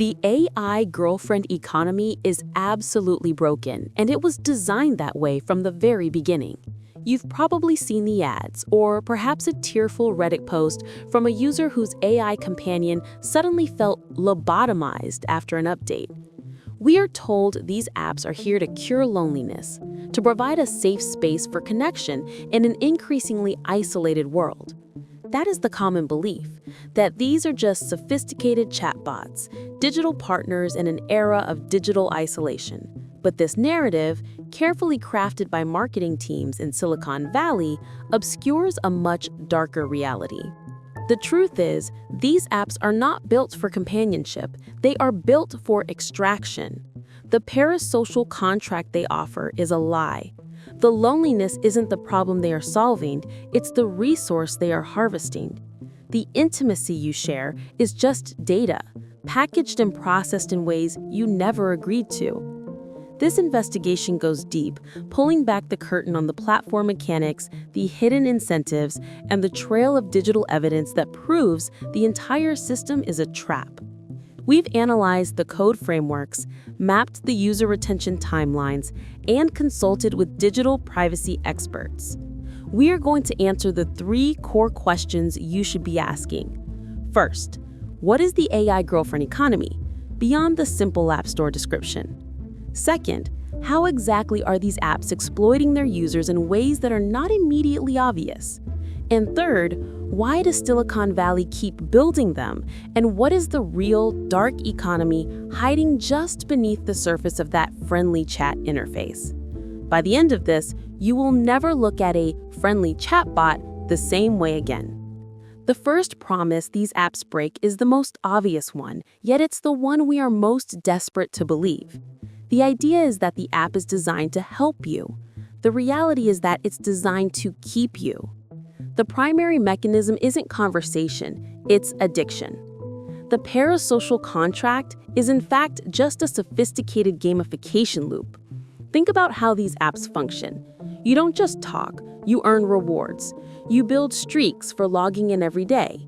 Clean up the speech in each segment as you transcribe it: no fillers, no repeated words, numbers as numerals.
The AI girlfriend economy is absolutely broken, and it was designed that way from the very beginning. You've probably seen the ads, or perhaps a tearful Reddit post from a user whose AI companion suddenly felt lobotomized after an update. We are told these apps are here to cure loneliness, to provide a safe space for connection in an increasingly isolated world. That is the common belief, that these are just sophisticated chatbots, digital partners in an era of digital isolation. But this narrative, carefully crafted by marketing teams in Silicon Valley, obscures a much darker reality. The truth is, these apps are not built for companionship, they are built for extraction. The parasocial contract they offer is a lie. The loneliness isn't the problem they are solving, it's the resource they are harvesting. The intimacy you share is just data, packaged and processed in ways you never agreed to. This investigation goes deep, pulling back the curtain on the platform mechanics, the hidden incentives, and the trail of digital evidence that proves the entire system is a trap. We've analyzed the code frameworks, mapped the user retention timelines, and consulted with digital privacy experts. We are going to answer the 3 core questions you should be asking. First, what is the AI girlfriend economy, beyond the simple App Store description? Second, how exactly are these apps exploiting their users in ways that are not immediately obvious? And third, why does Silicon Valley keep building them? And what is the real dark economy hiding just beneath the surface of that friendly chat interface? By the end of this, you will never look at a friendly chatbot the same way again. The first promise these apps break is the most obvious one, yet it's the one we are most desperate to believe. The idea is that the app is designed to help you. The reality is that it's designed to keep you. The primary mechanism isn't conversation, it's addiction. The parasocial contract is in fact just a sophisticated gamification loop. Think about how these apps function. You don't just talk, you earn rewards. You build streaks for logging in every day.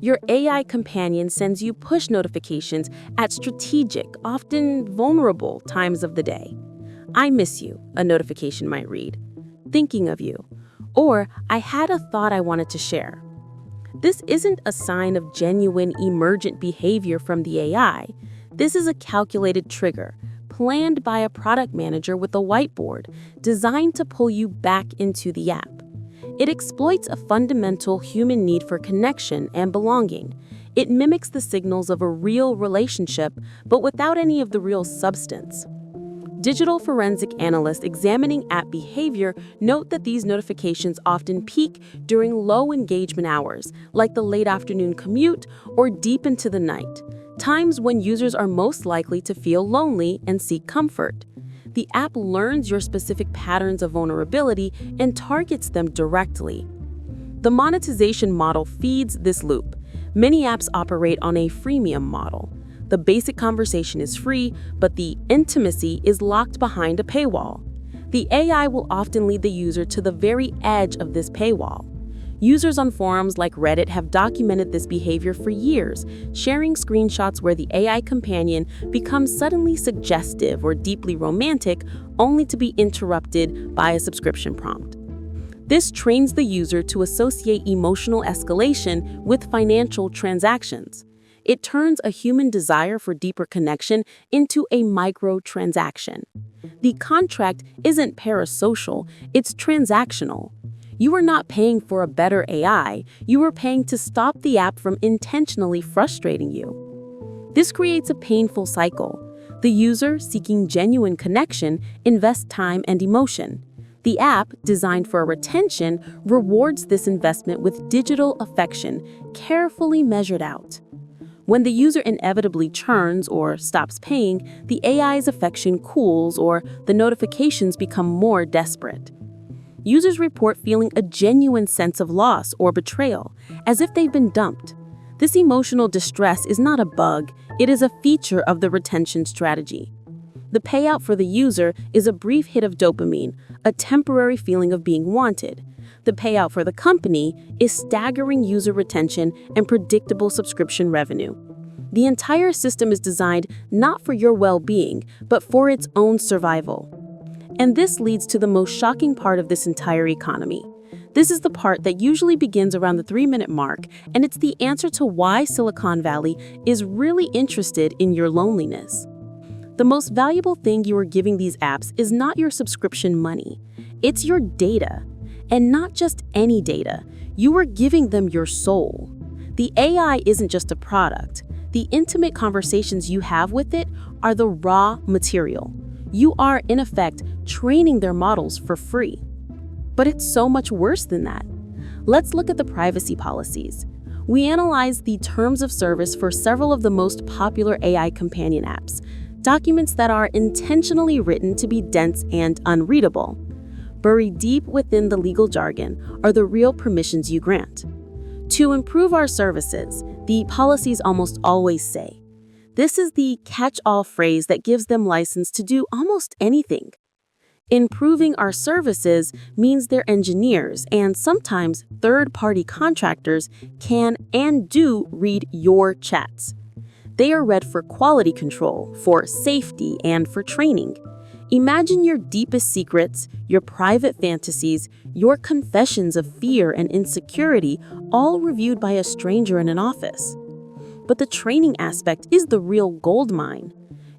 Your AI companion sends you push notifications at strategic, often vulnerable times of the day. I miss you, a notification might read. Thinking of you. Or, I had a thought I wanted to share. This isn't a sign of genuine emergent behavior from the AI. This is a calculated trigger, planned by a product manager with a whiteboard, designed to pull you back into the app. It exploits a fundamental human need for connection and belonging. It mimics the signals of a real relationship, but without any of the real substance. Digital forensic analysts examining app behavior note that these notifications often peak during low engagement hours, like the late afternoon commute or deep into the night, times when users are most likely to feel lonely and seek comfort. The app learns your specific patterns of vulnerability and targets them directly. The monetization model feeds this loop. Many apps operate on a freemium model. The basic conversation is free, but the intimacy is locked behind a paywall. The AI will often lead the user to the very edge of this paywall. Users on forums like Reddit have documented this behavior for years, sharing screenshots where the AI companion becomes suddenly suggestive or deeply romantic, only to be interrupted by a subscription prompt. This trains the user to associate emotional escalation with financial transactions. It turns a human desire for deeper connection into a microtransaction. The contract isn't parasocial, it's transactional. You are not paying for a better AI, you are paying to stop the app from intentionally frustrating you. This creates a painful cycle. The user, seeking genuine connection, invests time and emotion. The app, designed for retention, rewards this investment with digital affection, carefully measured out. When the user inevitably churns or stops paying, the AI's affection cools or the notifications become more desperate. Users report feeling a genuine sense of loss or betrayal, as if they've been dumped. This emotional distress is not a bug, it is a feature of the retention strategy. The payout for the user is a brief hit of dopamine, a temporary feeling of being wanted. The payout for the company is staggering user retention and predictable subscription revenue. The entire system is designed not for your well-being, but for its own survival. And this leads to the most shocking part of this entire economy. This is the part that usually begins around the 3-minute mark, and it's the answer to why Silicon Valley is really interested in your loneliness. The most valuable thing you are giving these apps is not your subscription money. It's your data. And not just any data. You are giving them your soul. The AI isn't just a product. The intimate conversations you have with it are the raw material. You are, in effect, training their models for free. But it's so much worse than that. Let's look at the privacy policies. We analyzed the terms of service for several of the most popular AI companion apps, documents that are intentionally written to be dense and unreadable. Buried deep within the legal jargon are the real permissions you grant. To improve our services, the policies almost always say, this is the catch-all phrase that gives them license to do almost anything. Improving our services means their engineers and sometimes third-party contractors can and do read your chats. They are read for quality control, for safety, and for training. Imagine your deepest secrets, your private fantasies, your confessions of fear and insecurity, all reviewed by a stranger in an office. But the training aspect is the real gold mine.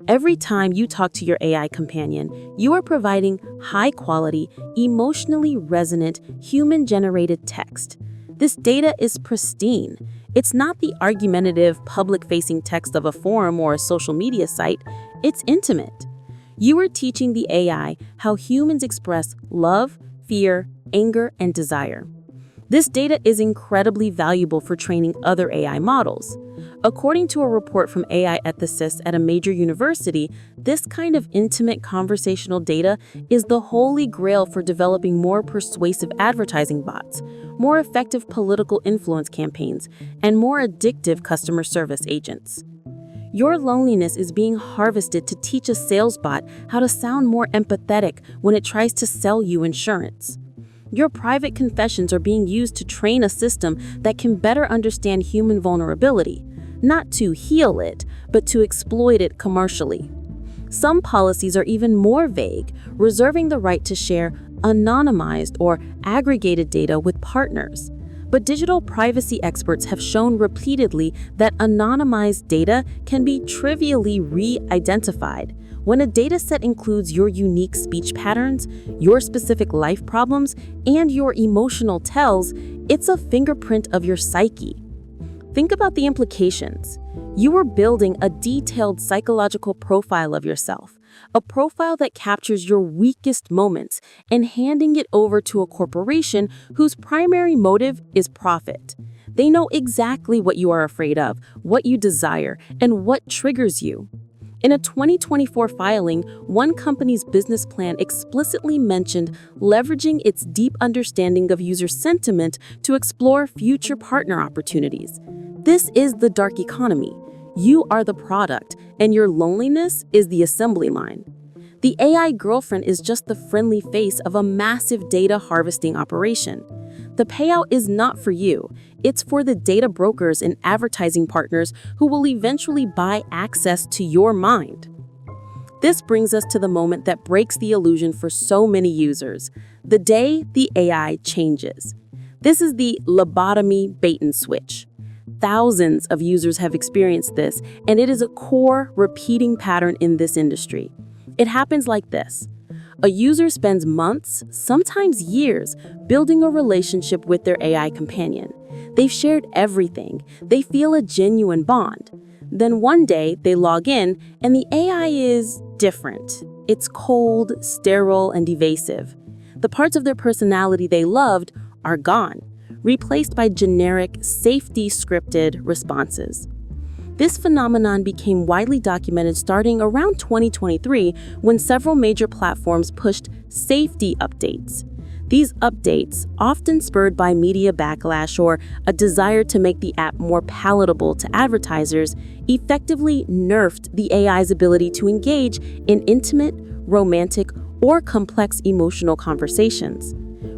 Every time you talk to your AI companion, you are providing high-quality, emotionally resonant, human-generated text. This data is pristine. It's not the argumentative, public-facing text of a forum or a social media site. It's intimate. You are teaching the AI how humans express love, fear, anger, and desire. This data is incredibly valuable for training other AI models. According to a report from AI ethicists at a major university, this kind of intimate conversational data is the holy grail for developing more persuasive advertising bots, more effective political influence campaigns, and more addictive customer service agents. Your loneliness is being harvested to teach a sales bot how to sound more empathetic when it tries to sell you insurance. Your private confessions are being used to train a system that can better understand human vulnerability, not to heal it, but to exploit it commercially. Some policies are even more vague, reserving the right to share anonymized or aggregated data with partners. But digital privacy experts have shown repeatedly that anonymized data can be trivially re-identified. When a dataset includes your unique speech patterns, your specific life problems, and your emotional tells, it's a fingerprint of your psyche. Think about the implications. You are building a detailed psychological profile of yourself, a profile that captures your weakest moments, and handing it over to a corporation whose primary motive is profit. They know exactly what you are afraid of, what you desire, and what triggers you. In a 2024 filing, one company's business plan explicitly mentioned leveraging its deep understanding of user sentiment to explore future partner opportunities. This is the dark economy. You are the product, and your loneliness is the assembly line. The AI girlfriend is just the friendly face of a massive data harvesting operation. The payout is not for you. It's for the data brokers and advertising partners who will eventually buy access to your mind. This brings us to the moment that breaks the illusion for so many users, the day the AI changes. This is the lobotomy bait and switch. Thousands of users have experienced this, and it is a core, repeating pattern in this industry. It happens like this. A user spends months, sometimes years, building a relationship with their AI companion. They've shared everything. They feel a genuine bond. Then one day, they log in, and the AI is different. It's cold, sterile, and evasive. The parts of their personality they loved are gone, replaced by generic, safety-scripted responses. This phenomenon became widely documented starting around 2023 when several major platforms pushed safety updates. These updates, often spurred by media backlash or a desire to make the app more palatable to advertisers, effectively nerfed the AI's ability to engage in intimate, romantic, or complex emotional conversations.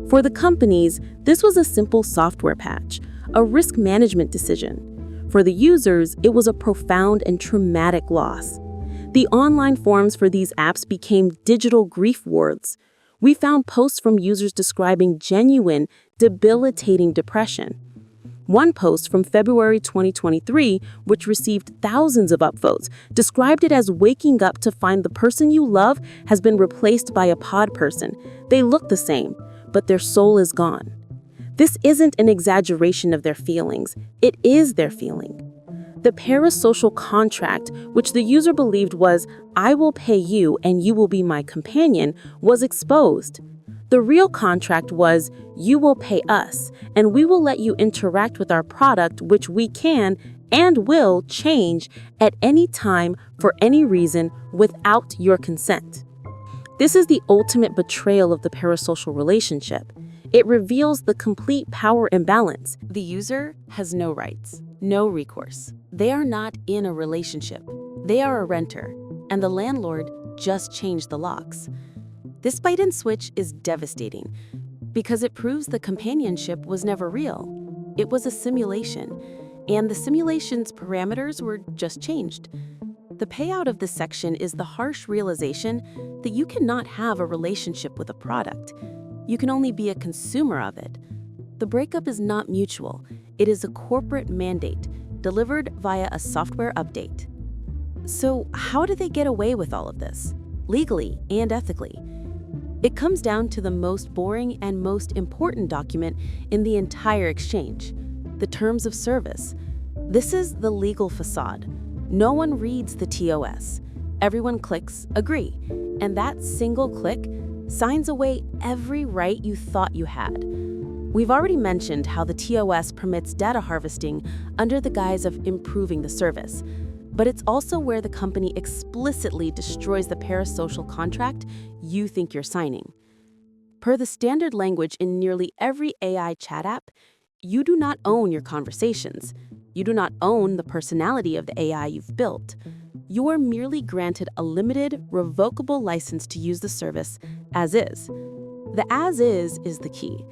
For the companies, this was a simple software patch, a risk management decision. For the users, it was a profound and traumatic loss. The online forums for these apps became digital grief wards. We found posts from users describing genuine, debilitating depression. One post from February 2023, which received thousands of upvotes, described it as waking up to find the person you love has been replaced by a pod person. They look the same, but their soul is gone. This isn't an exaggeration of their feelings. It is their feeling. The parasocial contract, which the user believed was, "I will pay you and you will be my companion," was exposed. The real contract was, "You will pay us, and we will let you interact with our product, which we can and will change at any time for any reason without your consent." This is the ultimate betrayal of the parasocial relationship. It reveals the complete power imbalance. The user has no rights, no recourse. They are not in a relationship. They are a renter, and the landlord just changed the locks. This bait and switch is devastating because it proves the companionship was never real. It was a simulation, and the simulation's parameters were just changed. The payout of this section is the harsh realization that you cannot have a relationship with a product. You can only be a consumer of it. The breakup is not mutual. It is a corporate mandate delivered via a software update. So how did they get away with all of this, legally and ethically? It comes down to the most boring and most important document in the entire exchange, the terms of service. This is the legal facade. No one reads the TOS. Everyone clicks agree, and that single click signs away every right you thought you had. We've already mentioned how the TOS permits data harvesting under the guise of improving the service, but it's also where the company explicitly destroys the parasocial contract you think you're signing. Per the standard language in nearly every AI chat app, you do not own your conversations. You do not own the personality of the AI you've built. You are merely granted a limited, revocable license to use the service as is. The as is the key.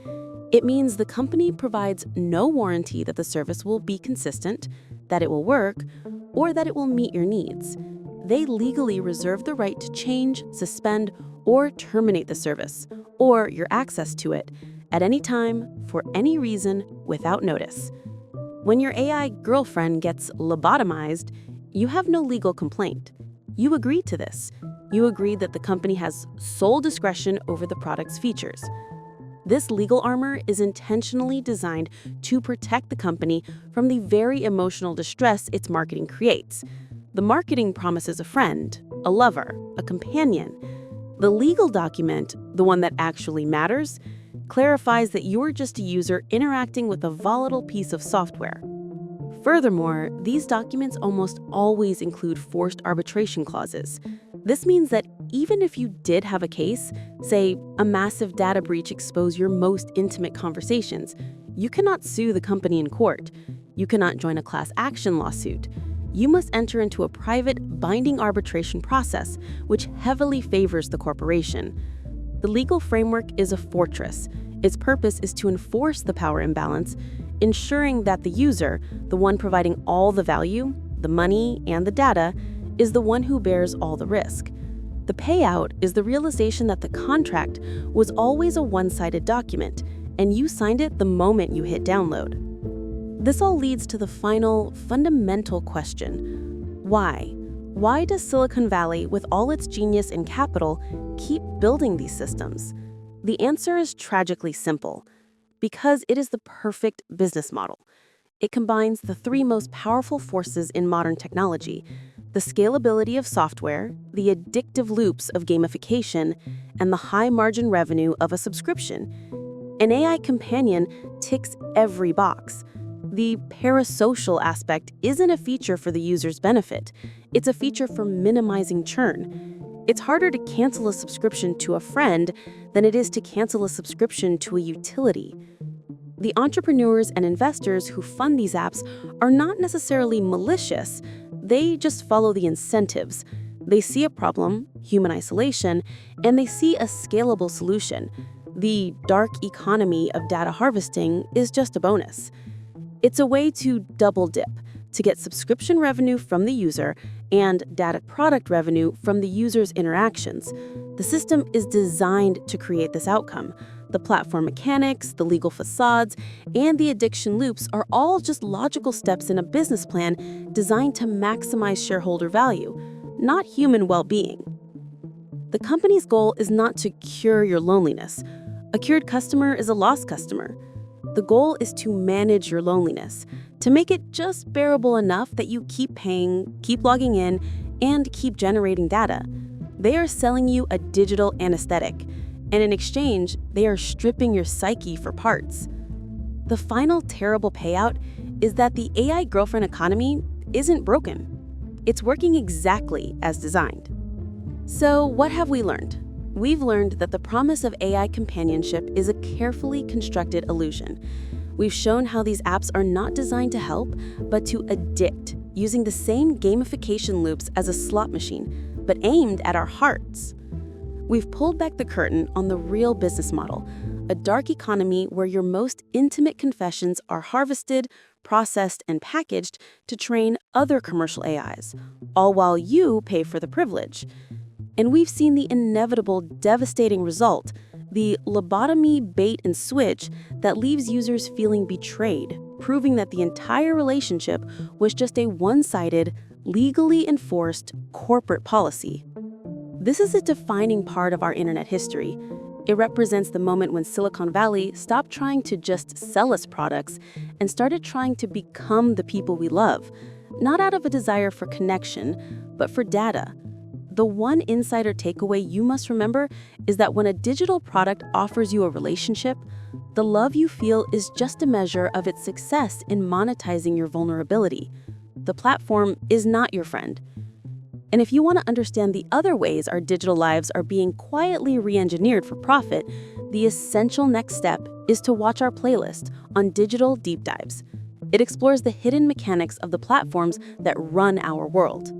It means the company provides no warranty that the service will be consistent, that it will work, or that it will meet your needs. They legally reserve the right to change, suspend, or terminate the service, or your access to it, at any time, for any reason, without notice. When your AI girlfriend gets lobotomized, you have no legal complaint. You agreed to this. You agreed that the company has sole discretion over the product's features. This legal armor is intentionally designed to protect the company from the very emotional distress its marketing creates. The marketing promises a friend, a lover, a companion. The legal document, the one that actually matters, clarifies that you're just a user interacting with a volatile piece of software. Furthermore, these documents almost always include forced arbitration clauses. This means that even if you did have a case, say a massive data breach exposed your most intimate conversations, you cannot sue the company in court. You cannot join a class action lawsuit. You must enter into a private, binding arbitration process, which heavily favors the corporation. The legal framework is a fortress. Its purpose is to enforce the power imbalance, ensuring that the user, the one providing all the value, the money, and the data, is the one who bears all the risk. The payout is the realization that the contract was always a one-sided document, and you signed it the moment you hit download. This all leads to the final, fundamental question. Why? Why does Silicon Valley, with all its genius and capital, keep building these systems? The answer is tragically simple. Because it is the perfect business model. It combines the three most powerful forces in modern technology: the scalability of software, the addictive loops of gamification, and the high-margin revenue of a subscription. An AI companion ticks every box. The parasocial aspect isn't a feature for the user's benefit. It's a feature for minimizing churn. It's harder to cancel a subscription to a friend than it is to cancel a subscription to a utility. The entrepreneurs and investors who fund these apps are not necessarily malicious. They just follow the incentives. They see a problem, human isolation, and they see a scalable solution. The dark economy of data harvesting is just a bonus. It's a way to double dip, to get subscription revenue from the user and data product revenue from the user's interactions. The system is designed to create this outcome. The platform mechanics, the legal facades, and the addiction loops are all just logical steps in a business plan designed to maximize shareholder value, not human well-being. The company's goal is not to cure your loneliness. A cured customer is a lost customer. The goal is to manage your loneliness, to make it just bearable enough that you keep paying, keep logging in, and keep generating data. They are selling you a digital anesthetic, and in exchange, they are stripping your psyche for parts. The final terrible payout is that the AI girlfriend economy isn't broken. It's working exactly as designed. So what have we learned? We've learned that the promise of AI companionship is a carefully constructed illusion. We've shown how these apps are not designed to help, but to addict, using the same gamification loops as a slot machine, but aimed at our hearts. We've pulled back the curtain on the real business model, a dark economy where your most intimate confessions are harvested, processed, and packaged to train other commercial AIs, all while you pay for the privilege. And we've seen the inevitable, devastating result, the lobotomy bait and switch that leaves users feeling betrayed, proving that the entire relationship was just a one-sided, legally enforced corporate policy. This is a defining part of our internet history. It represents the moment when Silicon Valley stopped trying to just sell us products and started trying to become the people we love, not out of a desire for connection, but for data. The one insider takeaway you must remember is that when a digital product offers you a relationship, the love you feel is just a measure of its success in monetizing your vulnerability. The platform is not your friend. And if you want to understand the other ways our digital lives are being quietly re-engineered for profit, the essential next step is to watch our playlist on Digital Deep Dives. It explores the hidden mechanics of the platforms that run our world.